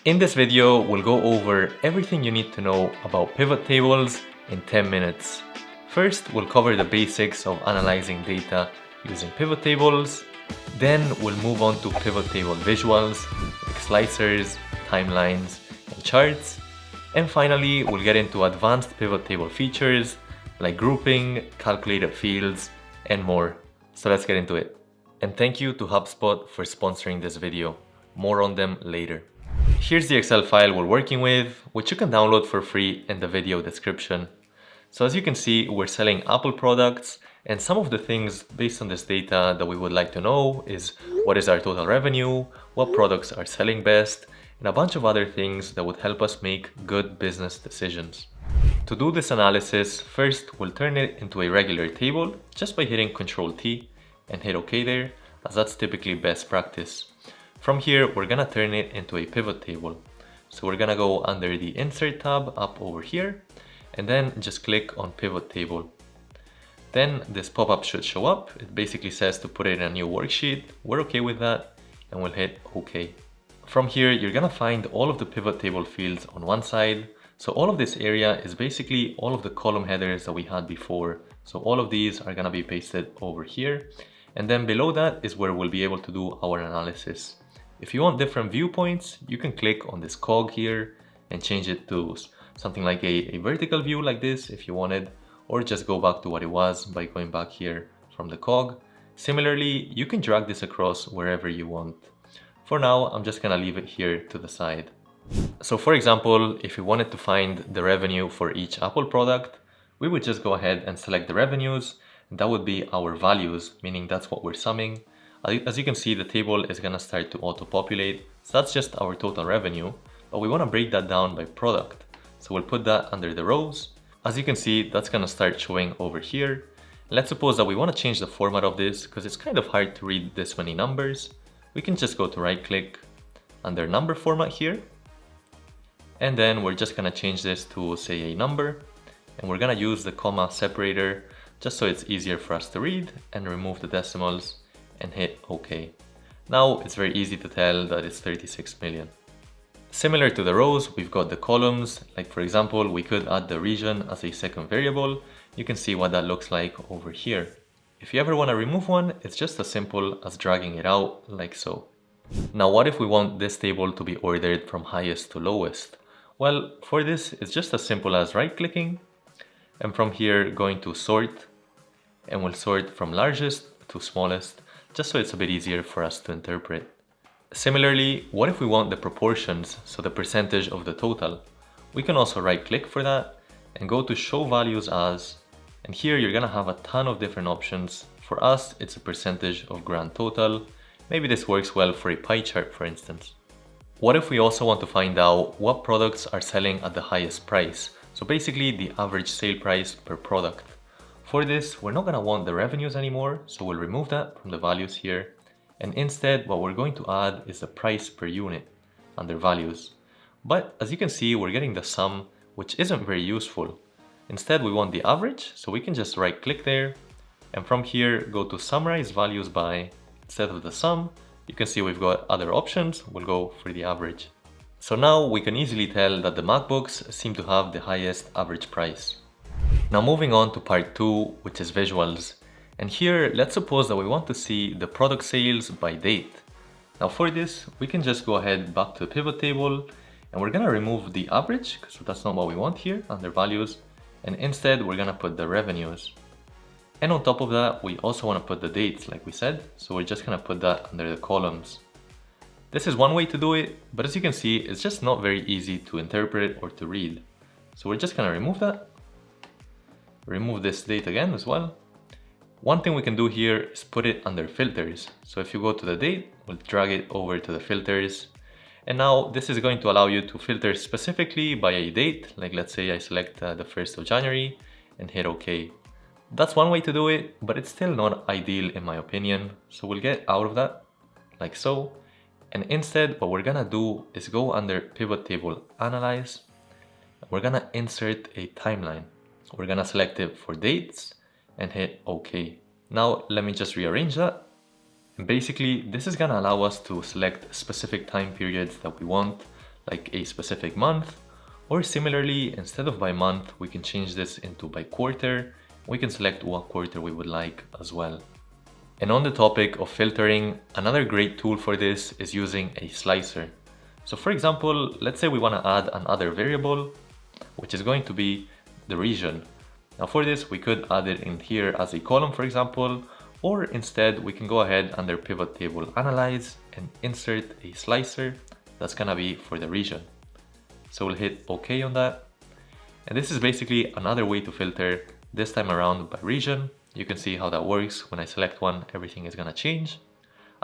In this video, we'll go over everything you need to know about pivot tables in 10 minutes. First, we'll cover the basics of analyzing data using pivot tables. Then we'll move on to pivot table visuals, like slicers, timelines, and charts. And finally, we'll get into advanced pivot table features like grouping, calculated fields, and more. So let's get into it. And thank you to HubSpot for sponsoring this video. More on them later. Here's the Excel file we're working with, which you can download for free in the video description. So as you can see, we're selling Apple products, and some of the things based on this data that we would like to know is what is our total revenue, what products are selling best, and a bunch of other things that would help us make good business decisions. To do this analysis, first we'll turn it into a regular table just by hitting Ctrl T and hit OK there, as that's typically best practice. From here, we're gonna turn it into a pivot table. So we're gonna go under the Insert tab up over here, and then just click on Pivot Table. Then this pop-up should show up. It basically says to put it in a new worksheet. We're okay with that, and we'll hit OK. From here, you're gonna find all of the pivot table fields on one side. So all of this area is basically all of the column headers that we had before. So all of these are gonna be pasted over here. And then below that is where we'll be able to do our analysis. If you want different viewpoints, you can click on this cog here and change it to something like a vertical view like this if you wanted, or just go back to what it was by going back here from the cog. Similarly, you can drag this across wherever you want. For now, I'm just gonna leave it here to the side. So for example, if we wanted to find the revenue for each Apple product, we would just go ahead and select the revenues. That would be our values, meaning that's what we're summing. As you can see, the table is gonna start to auto-populate. So that's just our total revenue, but we wanna break that down by product. So we'll put that under the rows. As you can see, that's gonna start showing over here. Let's suppose that we wanna change the format of this because it's kind of hard to read this many numbers. We can just go to right click under number format here. And then we're just gonna change this to say a number. And we're gonna use the comma separator just so it's easier for us to read, and remove the decimals and hit OK. Now it's very easy to tell that it's 36 million. Similar to the rows, we've got the columns. Like for example, we could add the region as a second variable. You can see what that looks like over here. If you ever want to remove one, it's just as simple as dragging it out like so. Now what if we want this table to be ordered from highest to lowest? Well, for this, it's just as simple as right clicking, and from here going to sort, and we'll sort from largest to smallest, just so it's a bit easier for us to interpret. Similarly, what if we want the proportions, so the percentage of the total? We can also right click for that and go to show values as, and here you're gonna have a ton of different options. For us, it's a percentage of grand total. Maybe this works well for a pie chart, for instance. What if we also want to find out what products are selling at the highest price? So basically the average sale price per product. For this, we're not gonna want the revenues anymore, so we'll remove that from the values here. And instead, what we're going to add is the price per unit under values. But as you can see, we're getting the sum, which isn't very useful. Instead, we want the average, so we can just right click there. And from here, go to summarize values by, instead of the sum, you can see we've got other options. We'll go for the average. So now we can easily tell that the MacBooks seem to have the highest average price. Now moving on to part 2, which is visuals. And here, let's suppose that we want to see the product sales by date. Now for this, we can just go ahead back to the pivot table, and we're gonna remove the average, because that's not what we want here under values. And instead, we're gonna put the revenues. And on top of that, we also wanna put the dates, like we said. So we're just gonna put that under the columns. This is one way to do it, but as you can see, it's just not very easy to interpret or to read. So we're just gonna remove that. Remove this date again as well. One thing we can do here is put it under filters. So if you go to the date, we'll drag it over to the filters. And now this is going to allow you to filter specifically by a date. Like let's say I select the 1st of January and hit OK. That's one way to do it, but it's still not ideal in my opinion. So we'll get out of that like so. And instead, what we're gonna do is go under pivot table analyze. We're gonna insert a timeline. We're gonna select it for dates and hit OK. Now let me just rearrange that. And basically this is gonna allow us to select specific time periods that we want. like a specific month, or similarly, instead of by month, we can change this into by quarter. We can select what quarter we would like as well. And on the topic of filtering, another great tool for this is using a slicer. So for example, let's say we want to add another variable, which is going to be the region. Now for this, we could add it in here as a column, for example, or instead we can go ahead under pivot table analyze and insert a slicer that's gonna be for the region. So we'll hit OK on that. And this is basically another way to filter, this time around by region. You can see how that works. When I select one, everything is gonna change.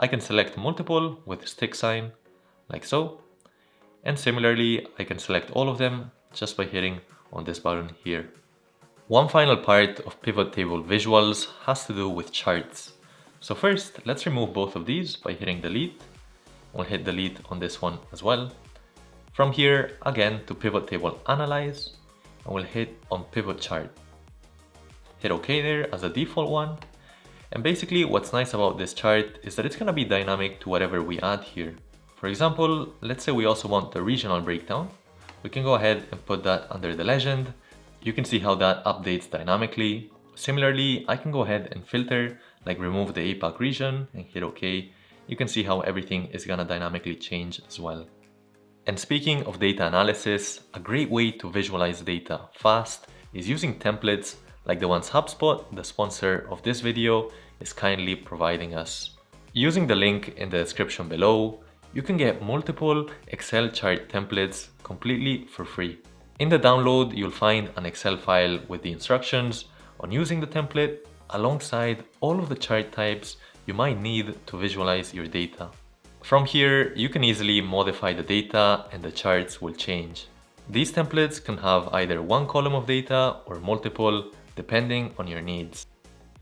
I can select multiple with stick sign, like so. And similarly, I can select all of them just by hitting on this button here. One final part of pivot table visuals has to do with charts. So first, let's remove both of these by hitting delete. We'll hit delete on this one as well. From here, again, to pivot table analyze, and we'll hit on pivot chart. Hit OK there as a default one. And basically what's nice about this chart is that it's gonna be dynamic to whatever we add here. For example, let's say we also want the regional breakdown. We can go ahead and put that under the legend. You can see how that updates dynamically. Similarly, I can go ahead and filter, like remove the APAC region and hit OK. You can see how everything is gonna dynamically change as well. And speaking of data analysis, a great way to visualize data fast is using templates like the ones HubSpot, the sponsor of this video, is kindly providing us. Using the link in the description below, you can get multiple Excel chart templates completely for free. In the download, you'll find an Excel file with the instructions on using the template alongside all of the chart types you might need to visualize your data. From here, you can easily modify the data and the charts will change. These templates can have either one column of data or multiple, depending on your needs.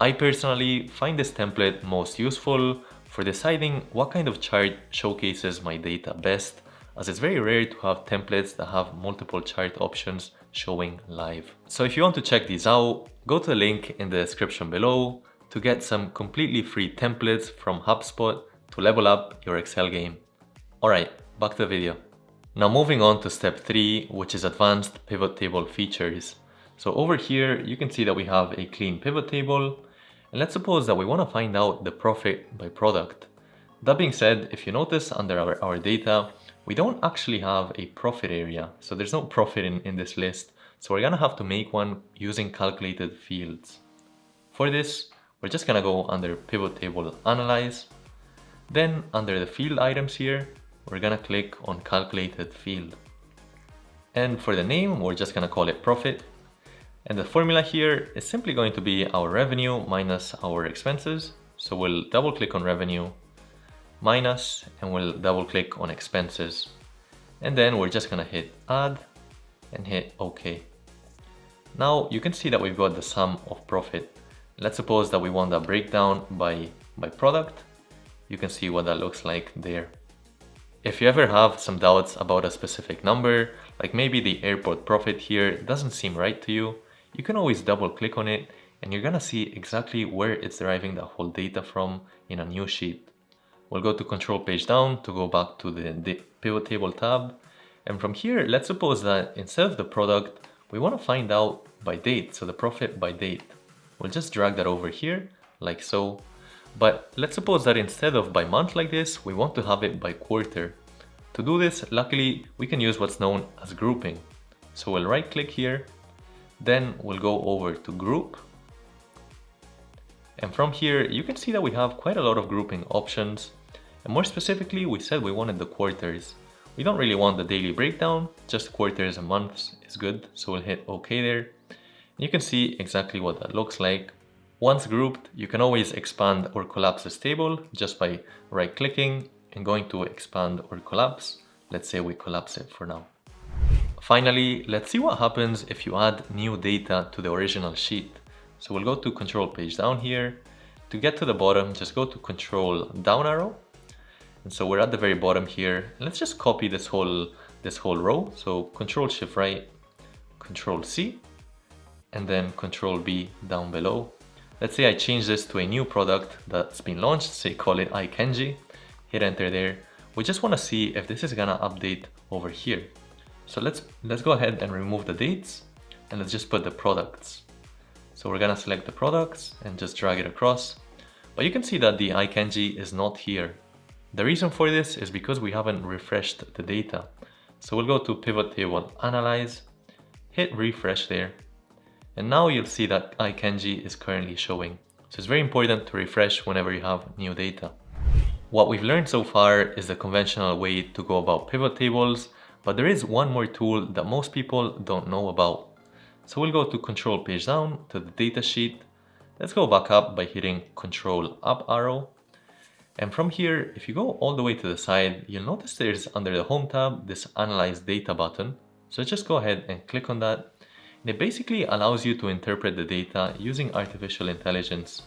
I personally find this template most useful for deciding what kind of chart showcases my data best, as it's very rare to have templates that have multiple chart options showing live. So if you want to check these out, go to the link in the description below to get some completely free templates from HubSpot to level up your Excel game. Alright, back to the video. Now moving on to step 3, which is advanced pivot table features. So over here, you can see that we have a clean pivot table. And let's suppose that we want to find out the profit by product. That being said, if you notice under our data, we don't actually have a profit area. So there's no profit in this list. So we're gonna have to make one using calculated fields. For this, we're just gonna go under pivot table analyze. Then under the field items here, we're gonna click on calculated field. And for the name, we're just gonna call it profit. And the formula here is simply going to be our revenue minus our expenses. So we'll double click on revenue minus, and we'll double click on expenses. And then we're just gonna hit add and hit OK. Now you can see that we've got the sum of profit. Let's suppose that we want that breakdown by product. You can see what that looks like there. If you ever have some doubts about a specific number, like maybe the airport profit here doesn't seem right to you, you can always double click on it and you're gonna see exactly where it's deriving the whole data from in a new sheet. We'll go to control page down to go back to the pivot table tab. And from here, let's suppose that instead of the product, we want to find out by date. So the profit by date. We'll just drag that over here like so. But let's suppose that instead of by month like this, we want to have it by quarter. To do this, luckily, we can use what's known as grouping. So we'll right click here. Then we'll go over to group. And from here, you can see that we have quite a lot of grouping options. And more specifically, we said we wanted the quarters. We don't really want the daily breakdown, just quarters and months is good. So we'll hit OK there. You can see exactly what that looks like. Once grouped, you can always expand or collapse this table just by right clicking and going to expand or collapse. Let's say we collapse it for now. Finally, let's see what happens if you add new data to the original sheet. So we'll go to control page down here. To get to the bottom, just go to control down arrow. And so we're at the very bottom here. Let's just copy this whole row. So control shift right, control C, and then control B down below. Let's say I change this to a new product that's been launched, say call it iKenji, hit enter there. We just want to see if this is gonna update over here. So let's go ahead and remove the dates, and let's just put the products. So we're gonna select the products and just drag it across. But you can see that the iKanji is not here. The reason for this is because we haven't refreshed the data. So we'll go to pivot table analyze, hit refresh there, and now you'll see that iKanji is currently showing. So it's very important to refresh whenever you have new data. What we've learned so far is the conventional way to go about pivot tables, but there is one more tool that most people don't know about. So we'll go to control page down to the data sheet. Let's go back up by hitting control up arrow. And from here, if you go all the way to the side, you'll notice there's under the home tab, this analyze data button. So just go ahead and click on that. And it basically allows you to interpret the data using artificial intelligence.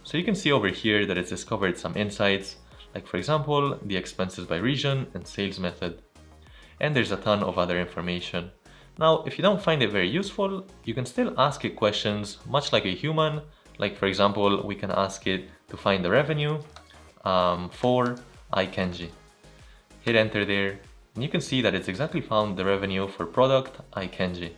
So you can see over here that it's discovered some insights, like for example, the expenses by region and sales method. And there's a ton of other information. Now, if you don't find it very useful, you can still ask it questions much like a human. Like for example, we can ask it to find the revenue for iKanji. Hit enter there, and you can see that it's exactly found the revenue for product iKanji.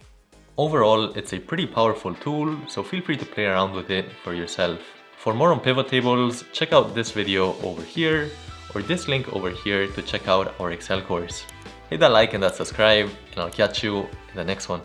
Overall, it's a pretty powerful tool, so feel free to play around with it for yourself. For more on pivot tables, check out this video over here, or this link over here to check out our Excel course. Hit that like and that subscribe, and I'll catch you in the next one.